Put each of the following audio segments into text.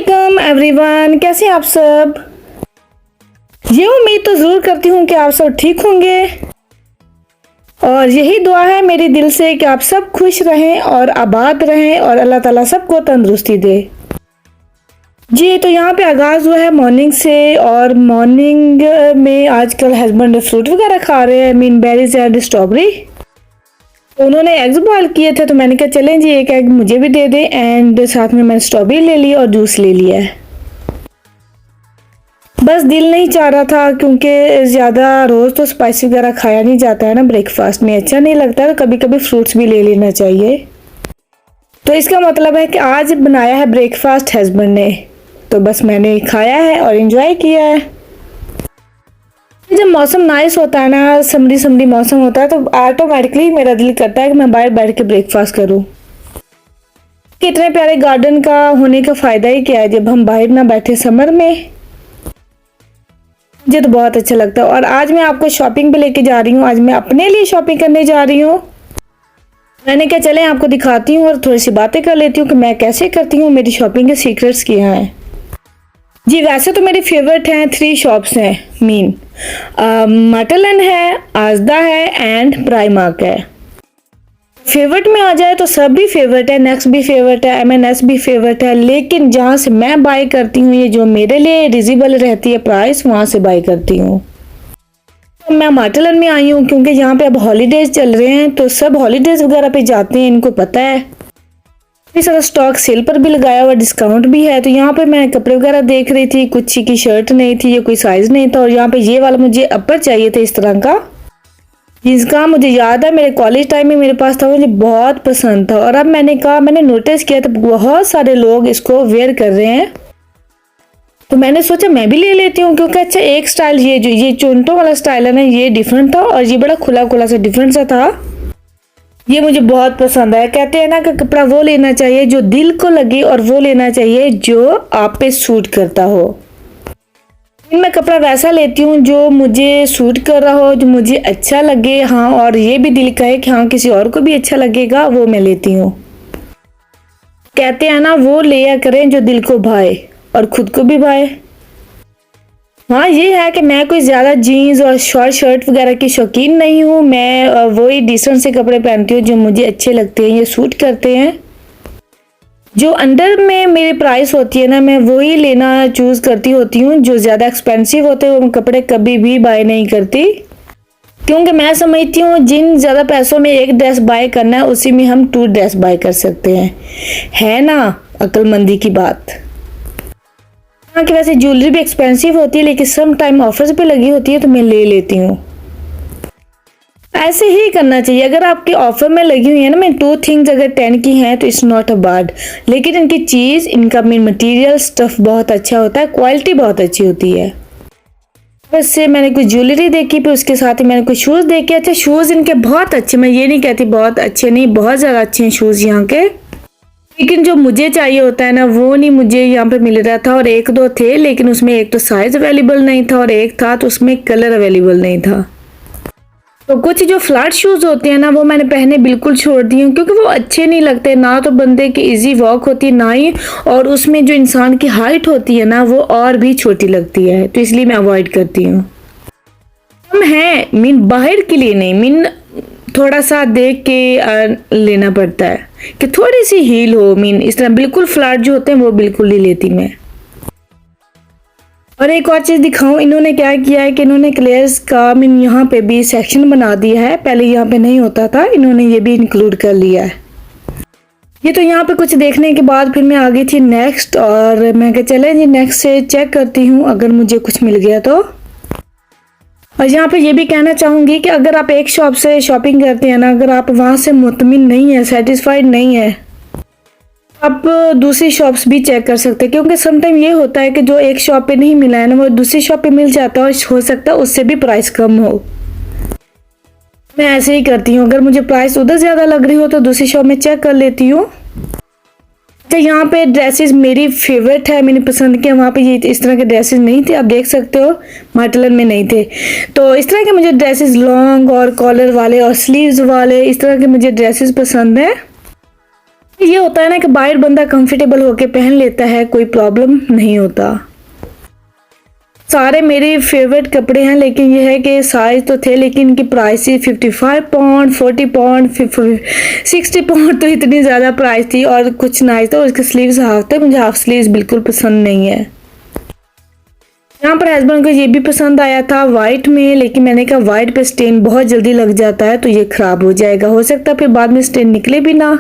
वालेकुम एवरीवन, कैसे हैं आप सब। ये उम्मीद तो ज़रूर करती हूँ कि आप सब ठीक होंगे और यही दुआ है मेरी दिल से कि आप सब खुश रहें और आबाद रहें और अल्लाह ताला सबको तंदुरुस्ती दे। जी, तो यहाँ पे आगाज़ हुआ है मॉर्निंग से और मॉर्निंग में आजकल हस्बैंड फ्रूट वगैरह खा रहे हैं, मीन बेरीज एंड स्ट्रॉबेरी। तो उन्होंने एग्स बॉयल किए थे तो मैंने कहा चलें जी एक एग मुझे भी दे दें, एंड साथ में मैंने स्ट्रॉबेरी ले ली और जूस ले लिया है। बस दिल नहीं चाह रहा था क्योंकि ज़्यादा रोज़ तो स्पाइसी वगैरह खाया नहीं जाता है ना, ब्रेकफास्ट में अच्छा नहीं लगता है, तो कभी कभी फ्रूट्स भी ले लेना चाहिए। तो इसका मतलब है कि आज बनाया है ब्रेकफास्ट हस्बैंड ने, तो बस मैंने खाया है और एंजॉय किया है। जब मौसम नाइस होता है ना, समरी समरी मौसम होता है, तो ऑटोमेटिकली मेरा दिल करता है कि मैं बाहर बैठ के ब्रेकफास्ट करूं। कितने प्यारे गार्डन का होने का फ़ायदा ही क्या है जब हम बाहर ना बैठे समर में। मुझे तो बहुत अच्छा लगता है। और आज मैं आपको शॉपिंग पे लेके जा रही हूँ। आज मैं अपने लिए शॉपिंग करने जा रही हूँ। मैंने क्या चलें आपको दिखाती हूँ और थोड़ी सी बातें कर लेती हूँ कि मैं कैसे करती हूँ, मेरी शॉपिंग के सीक्रेट्स क्या हैं। जी, वैसे तो मेरी फेवरेट हैं 3 शॉप्स हैं, मीन मटलन है, आजदा है एंड प्राइमार्क है। फेवरेट में आ जाए तो सब भी फेवरेट है, नेक्स्ट भी फेवरेट है, एमएनएस भी फेवरेट है, लेकिन जहाँ से मैं बाय करती हूँ, ये जो मेरे लिए रिजनेबल रहती है प्राइस, वहाँ से बाय करती हूँ। तो मैं मटलन में आई हूँ क्योंकि यहाँ पे अब हॉलीडेज चल रहे हैं, तो सब हॉलीडेज वगैरह पे जाते हैं, इनको पता है। इस सारा स्टॉक सेल पर भी लगाया हुआ, डिस्काउंट भी है। तो यहाँ पे मैं कपड़े वगैरह देख रही थी, कुछ की शर्ट नहीं थी, ये कोई साइज नहीं था, और यहाँ पे ये वाला मुझे अपर चाहिए था इस तरह का, जिसका मुझे याद है मेरे कॉलेज टाइम में मेरे पास था, मुझे बहुत पसंद था। और अब मैंने नोटिस किया तो बहुत सारे लोग इसको वेयर कर रहे हैं, तो मैंने सोचा मैं भी ले लेती हूँ, क्योंकि अच्छा एक स्टाइल ये चुनटों वाला स्टाइल है ना, ये डिफरेंट था और ये बड़ा खुला खुला सा डिफरेंट सा था। ये मुझे बहुत पसंद आया। कहते हैं ना कि कपड़ा वो लेना चाहिए जो दिल को लगे और वो लेना चाहिए जो आप पे सूट करता हो। मैं कपड़ा वैसा लेती हूँ जो मुझे सूट कर रहा हो, जो मुझे अच्छा लगे, हाँ, और ये भी दिल कहे कि हाँ किसी और को भी अच्छा लगेगा, वो मैं लेती हूँ। कहते हैं ना वो लिया करें जो दिल को भाए और खुद को भी भाए। हाँ, ये है कि मैं कोई ज़्यादा जीन्स और शॉर्ट शर्ट वगैरह की शौकीन नहीं हूँ। मैं वही डिसेंट से कपड़े पहनती हूँ जो मुझे अच्छे लगते हैं, ये सूट करते हैं। जो अंडर में मेरी प्राइस होती है ना, मैं वही लेना चूज़ करती होती हूँ। जो ज़्यादा एक्सपेंसिव होते हैं वो मैं कपड़े कभी भी बाय नहीं करती, क्योंकि मैं समझती हूँ जिन ज़्यादा पैसों में एक ड्रेस बाय करना है उसी में हम 2 ड्रेस बाय कर सकते हैं, है ना अक्लमंदी की बात। हाँ, कि वैसे ज्वेलरी भी एक्सपेंसिव होती है, लेकिन सम टाइम ऑफर्स पे लगी होती है तो मैं ले लेती हूँ। ऐसे ही करना चाहिए। अगर आपके ऑफर में लगी हुई है ना, मैं 2 थिंग्स अगर 10 की हैं तो इट्स नॉट अ बैड, लेकिन इनकी चीज़, इनका मटेरियल स्टफ बहुत अच्छा होता है, क्वालिटी बहुत अच्छी होती है। वैसे मैंने कुछ ज्वेलरी देखी, फिर उसके साथ ही मैंने कुछ शूज़ देखे। अच्छा, शूज़ इनके बहुत अच्छे, मैं ये नहीं कहती बहुत अच्छे नहीं, बहुत ज़्यादा अच्छे हैं शूज़ यहाँ के, लेकिन जो मुझे चाहिए होता है ना वो नहीं मुझे यहाँ पे मिल रहा था। और 1-2 थे, लेकिन उसमें एक तो साइज अवेलेबल नहीं था और एक था तो उसमें कलर अवेलेबल नहीं था। तो कुछ जो फ्लैट शूज़ होते हैं ना वो मैंने पहने बिल्कुल छोड़ दिए हूँ, क्योंकि वो अच्छे नहीं लगते, ना तो बंदे की इजी वॉक होती है ना ही, और उसमें जो इंसान की हाइट होती है ना वो और भी छोटी लगती है, तो इसलिए मैं अवॉइड करती हूँ। हम हैं मीन बाहर के लिए नहीं, मीन थोड़ा सा देख के लेना पड़ता है कि थोड़ी सी हील हो, मीन इस तरह बिल्कुल फ्लैट जो होते हैं वो बिल्कुल नहीं लेती मैं। और एक और चीज़ दिखाऊं, इन्होंने क्या किया है कि इन्होंने क्लेयर्स का मीन यहाँ पे भी सेक्शन बना दिया है, पहले यहाँ पे नहीं होता था, इन्होंने ये भी इंक्लूड कर लिया है। ये तो यहाँ पे कुछ देखने के बाद फिर मैं आ गई थी नेक्स्ट, और मैं कहा चले जी नेक्स्ट से चेक करती हूँ अगर मुझे कुछ मिल गया तो। और यहाँ पे ये भी कहना चाहूँगी कि अगर आप एक शॉप से शॉपिंग करते हैं ना, अगर आप वहाँ से मुतमिन नहीं है, सेटिस्फाइड नहीं है, आप दूसरी शॉप्स भी चेक कर सकते हैं, क्योंकि समटाइम ये होता है कि जो एक शॉप पे नहीं मिला है ना वो दूसरी शॉप पे मिल जाता है, और हो सकता है उससे भी प्राइस कम हो। मैं ऐसे ही करती हूँ, अगर मुझे प्राइस उधर ज़्यादा लग रही हो तो दूसरी शॉप में चेक कर लेती हूँ। तो यहाँ पे ड्रेसेस मेरी फेवरेट है, मेरी पसंद के, वहाँ पे ये इस तरह के ड्रेसेस नहीं थे, आप देख सकते हो मटलन में नहीं थे। तो इस तरह के मुझे ड्रेसेस लॉन्ग और कॉलर वाले और स्लीव्स वाले इस तरह के मुझे ड्रेसेस पसंद हैं। ये होता है ना कि बाहर बंदा कंफर्टेबल होके पहन लेता है, कोई प्रॉब्लम नहीं होता। सारे मेरे फेवरेट कपड़े हैं, लेकिन ये है कि साइज तो थे लेकिन इनकी प्राइस थी 55 पाउंड, 40 पाउंड, 60 पाउंड, तो इतनी ज़्यादा प्राइस थी। और कुछ नाइस था, उसके स्लीव्स हाफ थे, मुझे हाफ स्लीव्स बिल्कुल पसंद नहीं है। यहाँ पर हस्बैंड को ये भी पसंद आया था वाइट में, लेकिन मैंने कहा वाइट पे स्टेन बहुत जल्दी लग जाता है तो ये खराब हो जाएगा, हो सकता है फिर बाद में स्टेन निकले भी ना।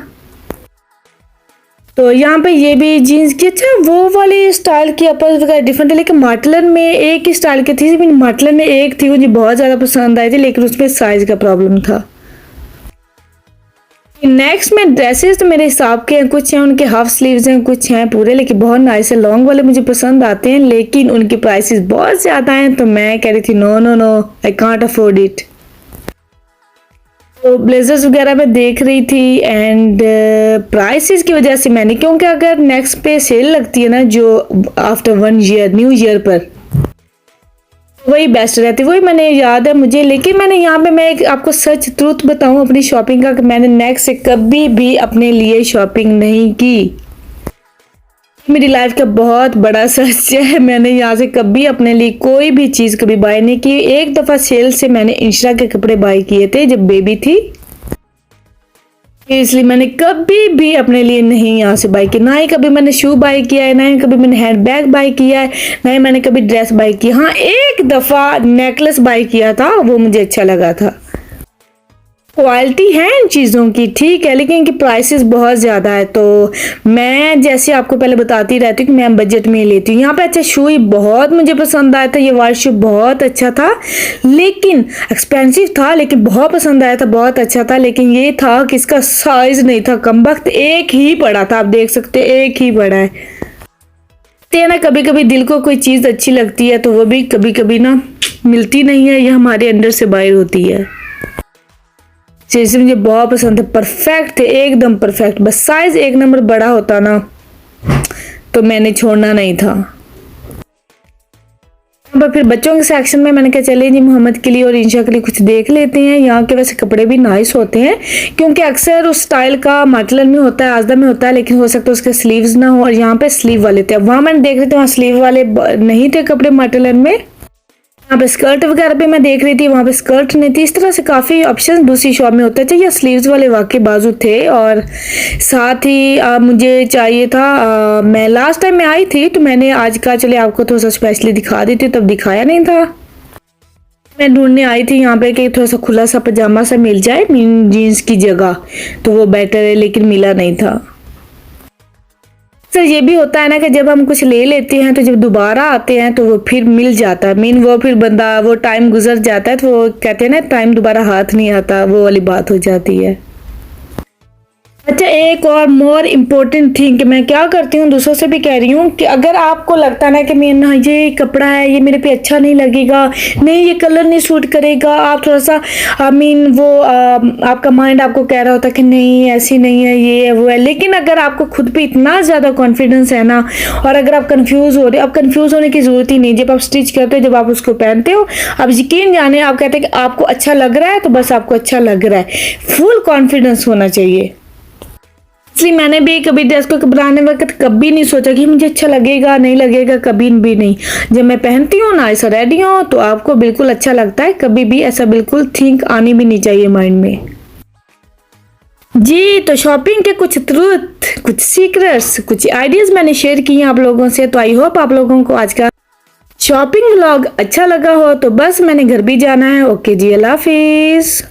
तो यहाँ पे ये भी जीन्स की, अच्छा वो वाली स्टाइल की अपस वगैरह डिफरेंट है, लेकिन मार्टलन में एक ही स्टाइल की थी, मार्टलन में एक थी मुझे बहुत ज़्यादा पसंद आई थी, लेकिन उसमें साइज का प्रॉब्लम था। नेक्स्ट में ड्रेसेस तो मेरे हिसाब के हैं, कुछ हैं उनके हाफ स्लीव्स हैं, कुछ हैं पूरे, लेकिन बहुत नाइस है। लॉन्ग वाले मुझे पसंद आते हैं, लेकिन उनकी प्राइसेस बहुत ज़्यादा हैं, तो मैं कह रही थी no no no, I can't afford it. तो ब्लेजर्स वगैरह मैं देख रही थी एंड प्राइसेस की वजह से मैंने, क्योंकि अगर नेक्स्ट पे सेल लगती है ना जो आफ्टर 1 ईयर न्यू ईयर पर, वही बेस्ट रहती, वही मैंने याद है मुझे। लेकिन मैंने यहाँ पे, मैं एक आपको सच ट्रूथ बताऊँ अपनी शॉपिंग का, कि मैंने नेक्स्ट से कभी भी अपने लिए शॉपिंग नहीं की। मेरी लाइफ का बहुत बड़ा सच है, मैंने यहाँ से कभी अपने लिए कोई भी चीज़ कभी बाय नहीं की। एक दफ़ा सेल से मैंने इंशरा के कपड़े बाय किए थे जब बेबी थी, इसलिए मैंने कभी भी अपने लिए नहीं यहाँ से बाय किया। ना ही कभी मैंने शू बाय किया है, ना ही कभी मैंने हैंड बैग बाय किया है, ना ही मैंने कभी ड्रेस बाय किया। हाँ, एक दफ़ा नेकलेस बाय किया था, वो मुझे अच्छा लगा था। क्वालिटी है इन चीज़ों की, ठीक है, लेकिन इनकी प्राइसेस बहुत ज़्यादा है। तो मैं जैसे आपको पहले बताती रहती हूँ कि मैं बजट में लेती हूँ। यहाँ पे अच्छा शू ही बहुत मुझे पसंद आया था, ये वाइट शू बहुत अच्छा था, लेकिन एक्सपेंसिव था, लेकिन बहुत पसंद आया था, बहुत अच्छा था। लेकिन ये था कि इसका साइज़ नहीं था, कमबख्त एक ही पड़ा था, आप देख सकते एक ही पड़ा है ना। कभी कभी दिल को कोई चीज़ अच्छी लगती है तो वो भी कभी कभी ना मिलती नहीं है, ये हमारे अंदर से बाहर होती है। जैसे मुझे बहुत पसंद है, परफेक्ट थे, एकदम परफेक्ट, बस साइज एक नंबर बड़ा होता ना तो मैंने छोड़ना नहीं था। पर फिर बच्चों के सेक्शन में मैंने कहा चलिए जी मोहम्मद के लिए और इंशा के लिए कुछ देख लेते हैं। यहाँ के वैसे कपड़े भी नाइस होते हैं, क्योंकि अक्सर उस स्टाइल का मटलन में होता है, आजदा में होता है, लेकिन हो सकता है उसके स्लीव्स ना हो, और यहाँ पे स्लीव वाले थे। वहाँ मैंने देख रहे थे, वहाँ स्लीव वाले नहीं थे कपड़े मटलन में। यहाँ पे स्कर्ट वगैरह भी मैं देख रही थी, वहाँ पे स्कर्ट नहीं थी। इस तरह से काफ़ी ऑप्शन दूसरी शॉप में होते थे। या स्लीव्स वाले वाकई बाजू थे, और साथ ही मुझे चाहिए था, मैं लास्ट टाइम में आई थी तो मैंने आज का चले आपको थोड़ा सा स्पेशली दिखा दी थी, तब दिखाया नहीं था। मैं ढूंढने आई थी यहाँ पे कि थोड़ा सा खुला सा पजामा सा मिल जाए जीन्स की जगह, तो वो बेटर है, लेकिन मिला नहीं था। सर ये भी होता है ना कि जब हम कुछ ले लेते हैं तो जब दोबारा आते हैं तो वो फिर मिल जाता है, वो फिर बंदा, वो टाइम गुजर जाता है तो वो कहते हैं ना टाइम दोबारा हाथ नहीं आता, वो वाली बात हो जाती है। अच्छा, एक और मोर इम्पोर्टेंट थिंग कि मैं क्या करती हूँ, दूसरों से भी कह रही हूँ कि अगर आपको लगता है ना कि मैं ना ये कपड़ा है ये मेरे पे अच्छा नहीं लगेगा, नहीं ये कलर नहीं सूट करेगा, आप थोड़ा सा आपका माइंड आपको कह रहा होता है कि नहीं ऐसी नहीं है, ये है वो है, लेकिन अगर आपको खुद पे इतना ज़्यादा कॉन्फिडेंस है ना, और अगर आप कन्फ्यूज़ हो रहे हो, अब कन्फ्यूज़ होने की ज़रूरत ही नहीं। जब आप स्टिच करते हो, जब आप उसको पहनते हो, आप यकीन जाने आप कहते हैं कि आपको अच्छा लग रहा है तो बस आपको अच्छा लग रहा है, फुल कॉन्फिडेंस होना चाहिए। इसलिए मैंने भी कभी ड्रेस को बनाने वक्त कभी नहीं सोचा कि मुझे अच्छा लगेगा नहीं लगेगा, कभी भी नहीं। जब मैं पहनती हूँ ना ऐसा रेडी हूँ तो आपको बिल्कुल अच्छा लगता है, कभी भी ऐसा बिल्कुल थिंक आनी भी नहीं चाहिए माइंड में जी। तो शॉपिंग के कुछ ट्रूथ, कुछ सीक्रेट्स, कुछ आइडियाज मैंने शेयर किए आप लोगों से। तो आई होप आप लोगों को आज का शॉपिंग व्लॉग अच्छा लगा हो। तो बस मैंने घर भी जाना है। ओके जी, अल्लाह हाफिज।